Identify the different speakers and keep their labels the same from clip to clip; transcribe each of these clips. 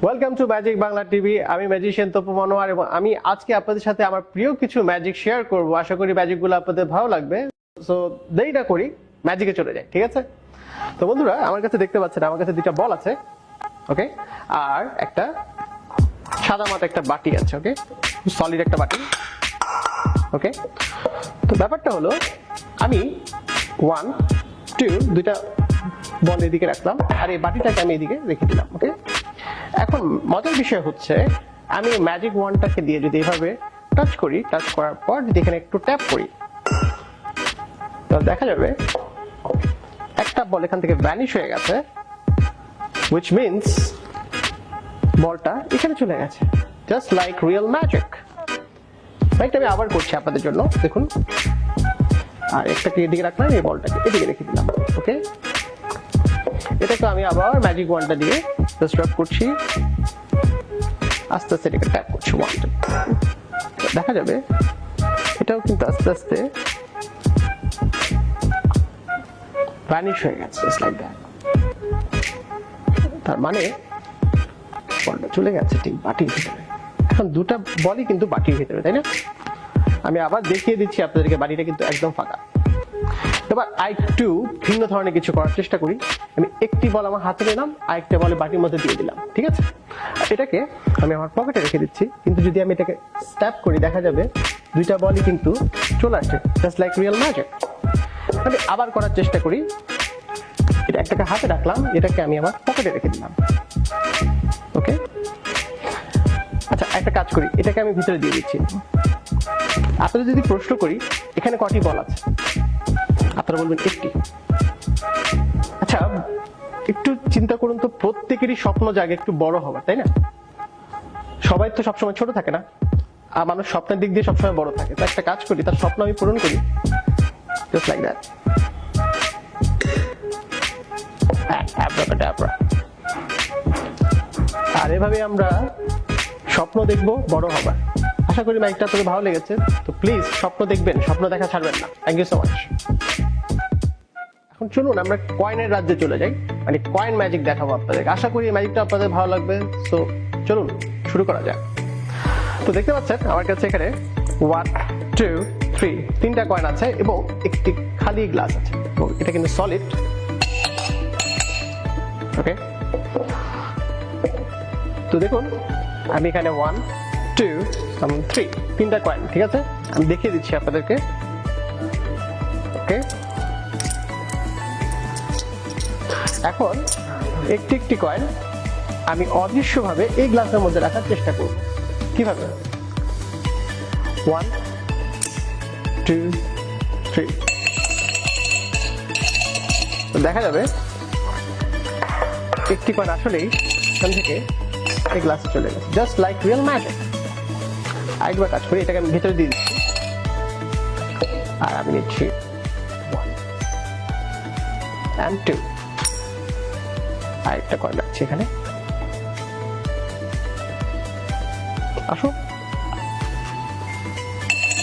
Speaker 1: Welcome to magic Bangla TV. আমি magician Tapu Monowar এবং আমি আজকে আপনাদের সাথে আমার প্রিয় কিছু ম্যাজিক শেয়ার করব। আশা করি ম্যাজিকগুলো আপনাদের ভালো লাগবে। সো দেরি না করি ম্যাজিকে চলে যাই, ঠিক আছে? তো বন্ধুরা, আমার কাছে দেখতে পাচ্ছেন আমার কাছে দুটো বল আছে, ওকে, আর একটা সাদা মাটা একটা বাটি আছে, ওকে, সলিড একটা বাটি, ওকে। তো ব্যাপারটা হলো আমি 1 2 দুইটা বল এদিকে রাখলাম আর এই বাটিটাকে আমি এদিকে রেখে দিলাম, ওকে। এখন মজার বিষয় হচ্ছে আমি ম্যাজিক ওয়ান্ডটাকে দিয়ে যদি এভাবে টাচ করি, টাচ করার পর যদি এখানে একটু ট্যাপ করি, তাহলে দেখা যাবে একটা বল এখান থেকে ভ্যানিশ হয়ে গেছে, which means বলটা এখানে চলে গেছে, just like real magic. Right, আমি আবার করছি আপনাদের জন্য, দেখুন। আর একটাকে এদিকে রাখলাম, এই বলটাকে এদিকে রেখে দিলাম, ওকে। এটাকে আমি আবার ম্যাজিক ওয়ান্ডটা দিয়ে জাস্ট রব করছি, আস্তে আস্তে এটাকে ট্যাপ করছি ওয়ান্ডটা, দেখা যাবে এটাও কিন্তু আস্তে আস্তে ভ্যানিশ হয়ে গেছে, জাস্ট লাইক দ্যাট। তার মানে বলটা চলে গেছে ঠিক বাটির ভিতরে। এখন দুটা বলই কিন্তু বাটির ভিতরে, তাই না? আমি আবার দেখিয়ে দিচ্ছি আপনাদেরকে, বাটিটা কিন্তু একদম ফাঁকা। এবার আরেকটু ভিন্ন ধরনের কিছু করার চেষ্টা করি। আমি একটি বল আমার হাতে নিলাম, আরেকটা বল বাটির মধ্যে দিয়ে দিলাম, ঠিক আছে? এটাকে আমি আমার পকেটে রেখে দিচ্ছি, কিন্তু যদি আমি এটাকে স্ট্যাপ করি দেখা যাবে দুইটা বলই কিন্তু চলে আসছে, জাস্ট লাইক রিয়েল ম্যাজিক। আমি আবার করার চেষ্টা করি, এটা একটাকে হাতে রাখলাম, এটাকে আমি আমার পকেটে রেখে দিলাম, ওকে। আচ্ছা, একটা কাজ করি, এটাকে আমি ভিতরে দিয়ে দিচ্ছি। আপনাদের যদি প্রশ্ন করি এখানে কটি বল আছে, আপনারা বলবেন একটি। আচ্ছা, একটু চিন্তা করুন তো, প্রত্যেকেরই স্বপ্ন জাগে একটু বড় হবার, তাই না? সবাই তো সবসময় ছোট থাকে না, আর মানুষ স্বপ্নের দিক দিয়ে সবসময় বড় থাকে। তো একটা কাজ করি, তার স্বপ্ন আমি পূরণ করি, জাস্ট লাইক দ্যাট। আর এভাবে আমরা স্বপ্ন দেখবো বড় হবার। আশা করি মাইকটা তোকে ভালো লেগেছে। তো প্লিজ স্বপ্ন দেখবেন, স্বপ্ন দেখা ছাড়বেন না। Thank you so much. এখন চলুন আমরা কয়েনের রাজ্যে চলে যাই, মানে কয়েন ম্যাজিক দেখাবো আপনাদের। আশা করি এই ম্যাজিকটা আপনাদের ভালো লাগবে। সো চলুন শুরু করা যাক। তো দেখতে পাচ্ছেন আমার কাছে এখানে 1 2 3 তিনটা কয়েন আছে এবং একটি খালি গ্লাস আছে, এবং এটা কিন্তু সলিড, ওকে। তো দেখুন আমি এখানে 1 2 3 তিনটা কয়েন, ঠিক আছে? আমি দেখিয়ে দিচ্ছি আপনাদেরকে, ওকে। এখন একটি একটি কয়েন আমি অদৃশ্যভাবে এই গ্লাসের মধ্যে রাখার চেষ্টা করব। কিভাবে? 1 2 3। দেখা যাবে একটি কয়েন আসলেই এখান থেকে এই গ্লাসে চলে গেছে, জাস্ট লাইক রিয়েল ম্যাজিক। আরেকবার কাজ করি, এটাকে আমি ভিতরে দিয়ে দিচ্ছি, আর আমি নিচ্ছি 1 and 2, আরেকটা কয়েন রাখছি এখানে। আসো,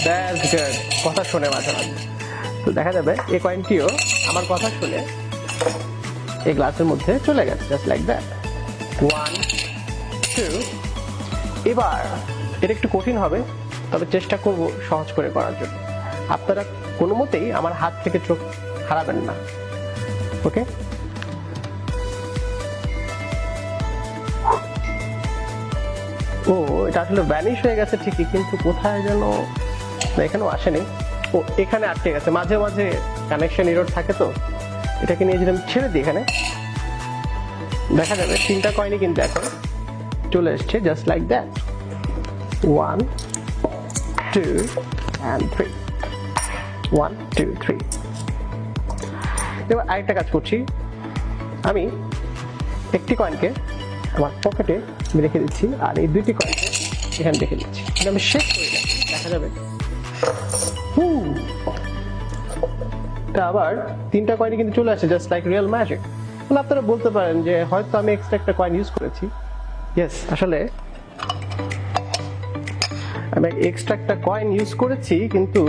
Speaker 1: দ্যাটস গুড। কথা শুনে মাঝে মাঝে তো দেখা যাবে এই কয়েনটিও আমার কথা শুনে এই গ্লাসের মধ্যে চলে গেছে, জাস্ট লাইক দ্যাট। 1 2। এবার এটা একটু কঠিন হবে, তবে চেষ্টা করব সহজ করে করার জন্য। আপনারা কোনো মতেই আমার হাত থেকে চোখ হারাবেন না, ওকে। ও, এটা আসলে ভ্যানিশ হয়ে গেছে ঠিকই, কিন্তু কোথায় যেন, এখানেও আসেনি। ও, এখানে আটকে গেছে। মাঝে মাঝে কানেকশন এরর থাকে, তো এটাকে নিয়ে যদি আমি ছেড়ে দিই, এখানে দেখা যাবে তিনটা কয়েনই কিন্তু এখন চলে এসছে, জাস্ট লাইক দ্যাট। 1 2 and 3, 1 2 3। এবার আরেকটা কাজ করছি, আমি একটি কয়েনকে আমার পকেটে রেখে দিচ্ছি, আর এই দুইটি কয়েনকে এখানে রেখে দিচ্ছি। আমি শেষ করে যাচ্ছি, দেখা যাবে আবার তিনটা কয়েনই কিন্তু চলে আসে, জাস্ট লাইক রিয়েল ম্যাজিক। তাহলে আপনারা বলতে পারেন যে হয়তো আমি এক্সট্রা একটা কয়েন ইউজ করেছি। ইয়েস, আসলে আমি এক্সট্রা একটা কয়েন ইউজ করেছি, কিন্তু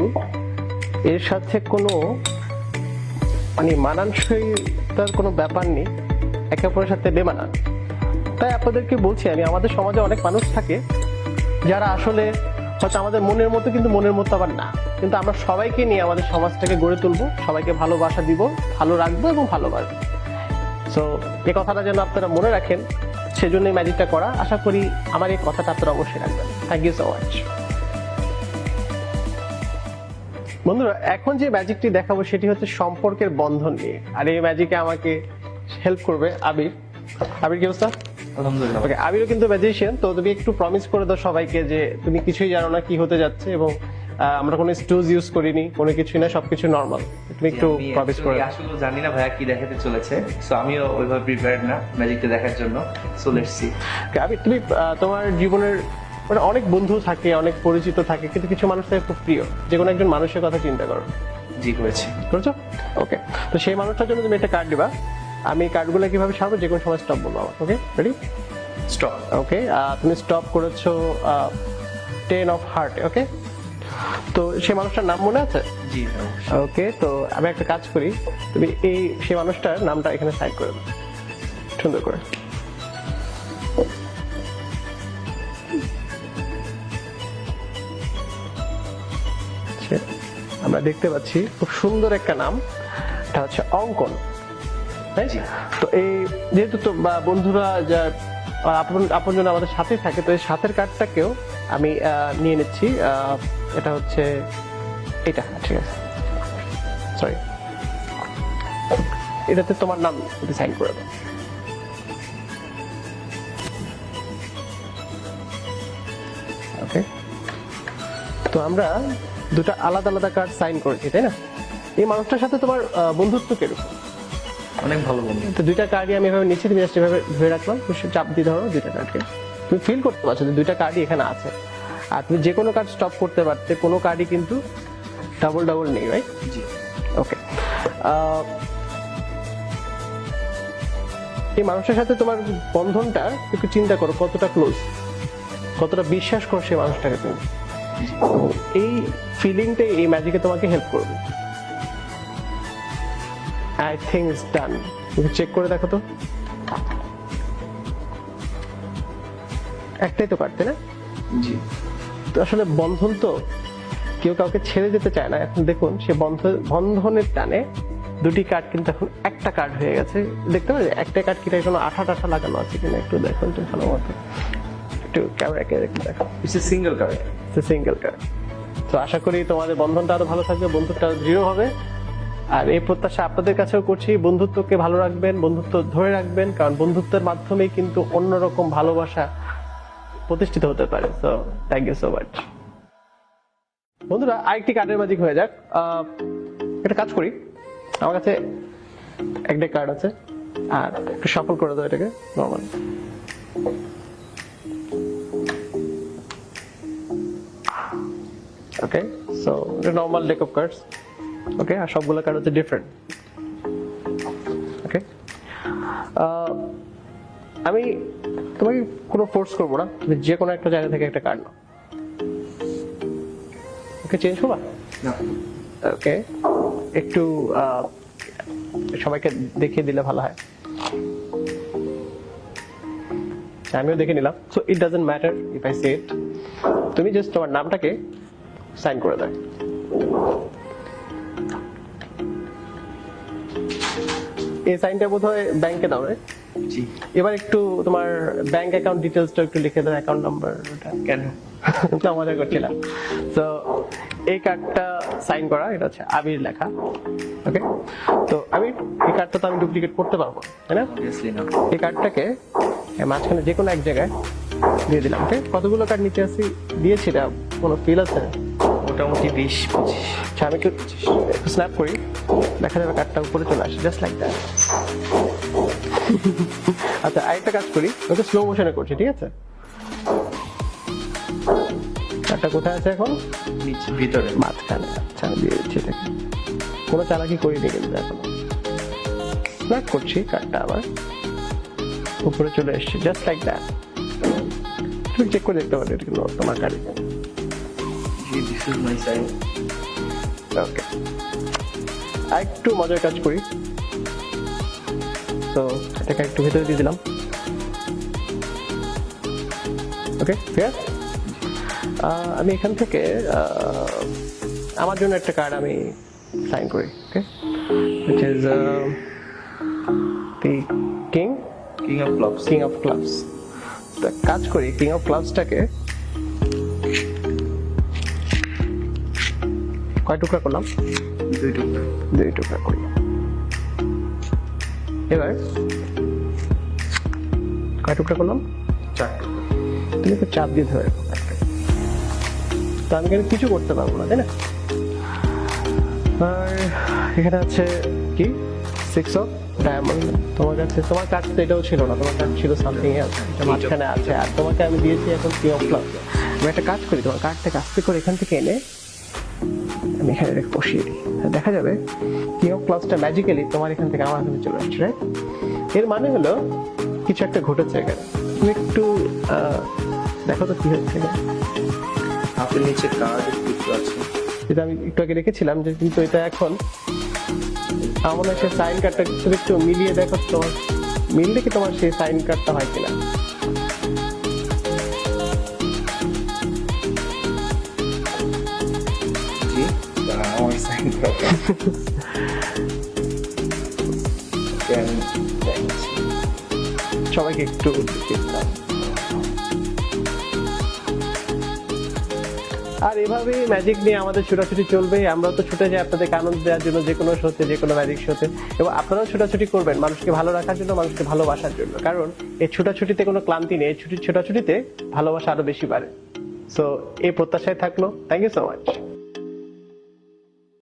Speaker 1: এর সাথে কোনো মানে মানানসইতার কোনো ব্যাপার নেই, একে অপরের সাথে বেমানান। তাই আপনাদেরকে বলছি আমি, আমাদের সমাজে অনেক মানুষ থাকে যারা আসলে হয়তো আমাদের মনের মতো কিন্তু মনের মতো আবার না, কিন্তু আমরা সবাইকে নিয়ে আমাদের সমাজটাকে গড়ে তুলবো, সবাইকে ভালোবাসা দিব, ভালো রাখবো এবং ভালোবাসবো। সো এই কথাটা যেন আপনারা মনে রাখেন, সেজন্যই ম্যাজিকটা করা। আশা করি আমার এই কথাটা আপনারা অবশ্যই রাখবেন। Thank you so much. বন্ধুরা, এখন যে ম্যাজিকটি দেখাবো সেটি হচ্ছে সম্পর্কের বন্ধন নিয়ে, আর এই ম্যাজিকে আমাকে হেল্প করবে আবির। আবির কি অবস্থা?
Speaker 2: আলহামদুলিল্লাহ।
Speaker 1: ওকে, আবিরও কিন্তু ম্যাজিশিয়ান, তো তুমি একটু প্রমিস করে দাও সবাইকে যে তুমি কিছুই জানো না কি হতে যাচ্ছে, এবং আমরা কোনো স্টুজ ইউজ করিনি, কোনো কিছুই না, সবকিছু নর্মাল। তুমি একটু প্রমিস করে দাও।
Speaker 2: আসলে জানি না ভাইয়া কি দেখাতে চলেছে, সো আমিও ওইভাবে প্রিপেয়ার্ড না ম্যাজিকটা দেখার জন্য, সো লেটস সি।
Speaker 1: Okay, আবির, তুমি তোমার জীবনের মানে অনেক বন্ধু থাকে, অনেক পরিচিত থাকে, কিন্তু কিছু মানুষ থাকে খুব প্রিয়, যে কোনো একজন মানুষের কথা চিন্তা করো।
Speaker 2: জি করেছি।
Speaker 1: করেছো? ওকে, তো সেই মানুষটার জন্য তুমি একটা কার্ড দিবা। আমি কার্ডগুলো কিভাবে সারবো যে কোনো সময় স্টপ বলবো আমার। ওকে, রেডি?
Speaker 2: স্টপ।
Speaker 1: ওকে, তুমি স্টপ করেছো 10 অফ হার্ট। ওকে, তো সেই মানুষটার নাম মনে আছে?
Speaker 2: জি।
Speaker 1: ওকে, তো আমি একটা কাজ করি, তুমি এই সেই মানুষটার নামটা এখানে সাইড করে দাও সুন্দর করে। আমরা দেখতে পাচ্ছি খুব সুন্দর একটা নাম, এটা হচ্ছে অঙ্কন। তাই? তো এই যেহেতু তো বন্ধুরা যা আপনজন আমাদের সাথে থাকে, তো এই সাথের কার্ডটাকেও আমি নিয়ে নিচ্ছি। এটা হচ্ছে এটা, ঠিক আছে, সরি, এটাতে তোমার নাম সাইন করে দাও। ওকে, তো আমরা দুটো আলাদা আলাদা কার্ড সাইন করেছি, তাই না? এই মানুষটার সাথে তোমার বন্ধুত্ব কিরকম?
Speaker 2: অনেক ভালো বন্ধু।
Speaker 1: তো দুইটা কার্ডই আমি এভাবে নিচ্ছি, তুমি জাস্ট এভাবে ধরে রাখলাম, চাপ দিয়ে ধরো দুইটা কার্ডকে। তুমি ফিল করতে পারছো যে দুইটা কার্ডই এখানে আছে, আর তুমি যে কোনো কার্ড স্টপ করতে পারতে, কোনো কার্ডই কিন্তু ডাবল ডাবল নেই, রাইট?
Speaker 2: জি।
Speaker 1: ওকে, এই মানুষের সাথে তোমার বন্ধনটা একটু চিন্তা করো, কতটা ক্লোজ, কতটা বিশ্বাস করো সেই মানুষটাকে তুমি। এই ফিলিংটাই এই ম্যাজিকে তোমাকে হেল্প করবে। আই থিংক ইটস ডান। তুমি চেক করে দেখো তো, একটাই তো কাটতে না?
Speaker 2: জি।
Speaker 1: তো আসলে বন্ধন তো কেউ কাউকে ছেড়ে যেতে চায় না। এখন দেখুন, সে বন্ধনের টানে দুটি কার্ড কিন্তু এখন একটা কার্ড হয়ে গেছে। দেখতে পাচ্ছি একটা কার্ড কিনা কোনো আঠা টাঠা লাগানো আছে কিনা, একটু দেখো একটু ভালো মতো, একটু ক্যামেরাকে একটু দেখো।
Speaker 2: It's a single card.
Speaker 1: Single card. তো আশা করি তোমাদের বন্ধনটা আরো ভালো থাকবে, বন্ধুত্বটা আরো দৃঢ় হবে। আর এই প্রত্যাশা আপনাদের কাছেও করছি, বন্ধুত্বকে ভালো রাখবেন, বন্ধুত্ব ধরে রাখবেন, কারণ বন্ধুত্বের মাধ্যমেই কিন্তু অন্যরকম ভালোবাসা প্রতিষ্ঠিত হতে পারে। So thank you so much. বন্ধুরা, আরেকটি কার্ডের ম্যাজিক হয়ে যাক। একটা কাজ করি, আমার কাছে একটা কার্ড আছে, আর একটু সফল করে দাও এটাকে নর্মাল। ওকে, সো এটা নর্মাল ডেক অফ কার্ডস। ওকে, আর সবগুলো কার্ড হচ্ছে ডিফারেন্ট। ওকে, আমি তোমাকে কোনো ফোর্স করবো না, তুমি যে কোনো একটা জায়গা থেকে একটা কার্ড নাও। ওকে, চেঞ্জ করবা?
Speaker 2: না।
Speaker 1: ওকে, একটু সবাইকে দেখিয়ে দিলে ভালো হয়। আমিও দেখে নিলাম। So it doesn't matter if I say it, তুমি জাস্ট তোমার নামটাকে সাইন করে দাও। এই সাইনটা বোধহয় ব্যাংকে দাও, রাইট?
Speaker 2: জি।
Speaker 1: এবার একটু তোমার ব্যাংক অ্যাকাউন্ট ডিটেইলসটা একটু লিখে দাও, অ্যাকাউন্ট নাম্বার।
Speaker 2: কেন?
Speaker 1: না, মজা করছিলাম। তো এই কার্ডটা সাইন করা, এটা হচ্ছে আবির লেখা। ওকে, তো আমি এই কার্ডটা তো আমি ডুপ্লিকেট করতে পারবো না, তাই না?
Speaker 2: অবভিয়াসলি না।
Speaker 1: এই কার্ডটাকে মাঝখানে যে কোনো এক জায়গায় দিয়ে দিলাম। ওকে, কতগুলো কার্ড নিচে আসি দিয়েছি, এটা কোনো ফিল আছে?
Speaker 2: মোটামুটি 20-25।
Speaker 1: আচ্ছা, আমি একটু স্ন্যাপ করি, দেখা যাবে কার্ডটা উপরে চলে আসে, জাস্ট লাইক দ্যাট। আচ্ছা, আরেকটা কাজ করি, ওকে স্লো মোশনে করছি, ঠিক আছে? কার্ডটা কোথায় আছে এখন?
Speaker 2: নিচে, ভিতরে,
Speaker 1: মাঝখানে। আচ্ছা, আমি দিয়ে দিচ্ছি এটাকে, কোনো চালাকি করিনি কিন্তু এখন। স্ন্যাপ করছি, কার্ডটা আবার উপরে চলে এসছে, জাস্ট লাইক দ্যাট। তুমি চেক করে দেখতে পারো এটা কিন্তু তোমার কার্ডে।
Speaker 2: জি, দিস ইজ মাই সাইন।
Speaker 1: ওকে, একটু মজার কাজ করি, তো এটাকে একটু ভেতরে দিয়ে দিলাম। ওকে ফেয়ার। আমি এখান থেকে আমার জন্য একটা কার্ড আমি সাইন করি, ওকে, which is the king of clubs। তো কাজ করি, কিং অফ ক্লাবসটাকে কয় টুকরা করলাম? 2 টুকরা করি। এবার কয় টুকরা করলাম?
Speaker 2: 4 টুকরা।
Speaker 1: তুমি একটু চাপ দিয়ে ধরে রাখো। তো আমি এখানে কিছু করতে পারবো না, তাই না? আর এখানে আছে কি 6 অফ ডায়মন্ড। তোমার কাছে তোমার কার্ড তো এটাও ছিল না, তোমার কার্ড ছিল সামথিং এলস, এটা মাঝখানে আছে। আর তোমাকে আমি দিয়েছি এখন কিং অফ ক্লাবস। আমি একটা কাজ করি, তোমার কার্ডটাকে আস্তে করে এখান থেকে এনে আমি এখানে রেখে বসিয়ে দিই। দেখা যাবে কিং অফ ক্লাবসটা ম্যাজিক্যালি তোমার এখান থেকে আমার এখানে চলে আসছে, রাইট? এর মানে হলো কিছু একটা ঘটেছে এখানে। তুমি একটু দেখো তো কি হচ্ছে এখানে।
Speaker 2: হাতের নিচে কার্ড কিছু আছে,
Speaker 1: যেটা আমি একটু আগে রেখেছিলাম, যে কিন্তু এটা এখন আমার মনে হয় সেই সাইন কার্ডটা তুমি একটু মিলিয়ে দেখো, তোমার মিললে কি তোমার সেই সাইন কার্ডটা হয় কিনা।
Speaker 2: জি আমার সাইন করা। আমি দেখছি।
Speaker 1: সবাইকে একটু দিতাম। আর এভাবেই ম্যাজিক নিয়ে আমাদের ছোটাছুটি চলবে। আমরা তো ছুটে যাই আপনাদেরকে আনন্দ দেওয়ার জন্য, যে কোনো শোতে, যে কোনো ম্যাজিক শোতে। এবং আপনারাও ছোটাছুটি করবেন মানুষকে ভালো রাখার জন্য, মানুষকে ভালোবাসার জন্য। কারণ এই ছোটাছুটিতে কোনো ক্লান্তি নেই, এই ছোটাছুটিতে ভালোবাসা আরো বেশি বাড়ে। সো এই প্রত্যাশায় থাকলো। Thank you so much.